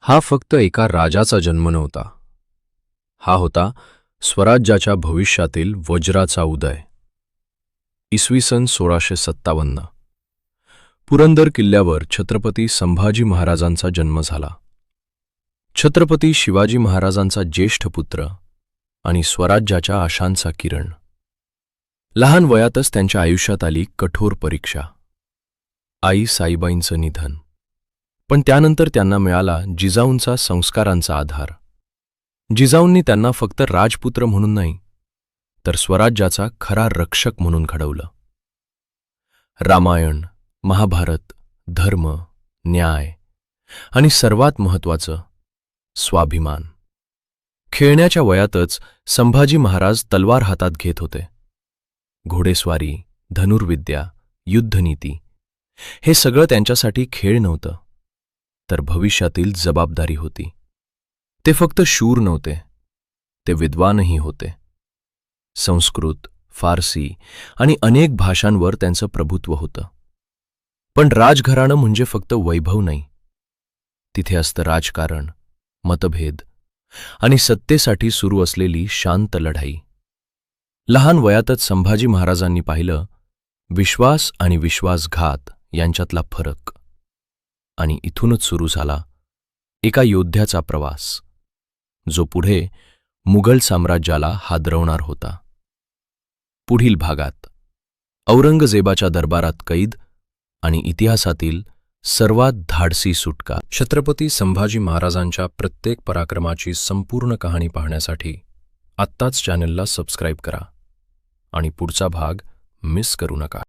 हा फक्त एका राजाचा जन्म नव्हता. हा होता स्वराज्याच्या भविष्यातील वज्राचा उदय. इसवी सन 1657 पुरंदर किल्ल्यावर छत्रपती संभाजी महाराजांचा जन्म झाला. छत्रपती शिवाजी महाराजांचा ज्येष्ठ पुत्र आणि स्वराज्याच्या आशांचा किरण. लहान वयातच त्यांच्या आयुष्यात आली कठोर परीक्षा. आई साईबाईंचं निधन, पण त्यानंतर त्यांना मिळाला जिजाऊंचा संस्कारांचा आधार. जिजाऊंनी त्यांना फक्त राजपुत्र म्हणून नाही, तर स्वराज्याचा खरा रक्षक म्हणून घडवलं. रामायण, महाभारत, धर्म, न्याय आणि सर्वात महत्त्वाचं स्वाभिमान. खेळण्याच्या वयातच संभाजी महाराज तलवार हातात घेत होते. घोडेस्वारी, धनुर्विद्या, युद्धनीती हे सगळं त्यांच्यासाठी खेळ नव्हतं, तर भविष्यातील जबाबदारी होती. ते फक्त शूर नव्हते, ते विद्वानही होते. संस्कृत, फारसी आणि अनेक भाषांवर त्यांचं प्रभुत्व होतं. पण राजघराणं म्हणजे फक्त वैभव नाही. तिथे असतं राजकारण, मतभेद आणि सत्तेसाठी सुरू असलेली शांत लढाई. लहान वयातच संभाजी महाराजांनी पाहिलं विश्वास आणि विश्वासघात यांच्यातला फरक. आणि इथूनच सुरू झाला एका योद्ध्याचा प्रवास, जो पुढे मुघल साम्राज्याला हादरवणार होता. पुढील भागात औरंगजेबाच्या दरबारात कैद आणि इतिहासातील सर्वात धाडसी सुटका. छत्रपती संभाजी महाराजांच्या प्रत्येक पराक्रमाची संपूर्ण कहाणी पाहण्यासाठी आत्ताच चॅनलला सबस्क्राईब करा आणि पुढचा भाग मिस करू नका.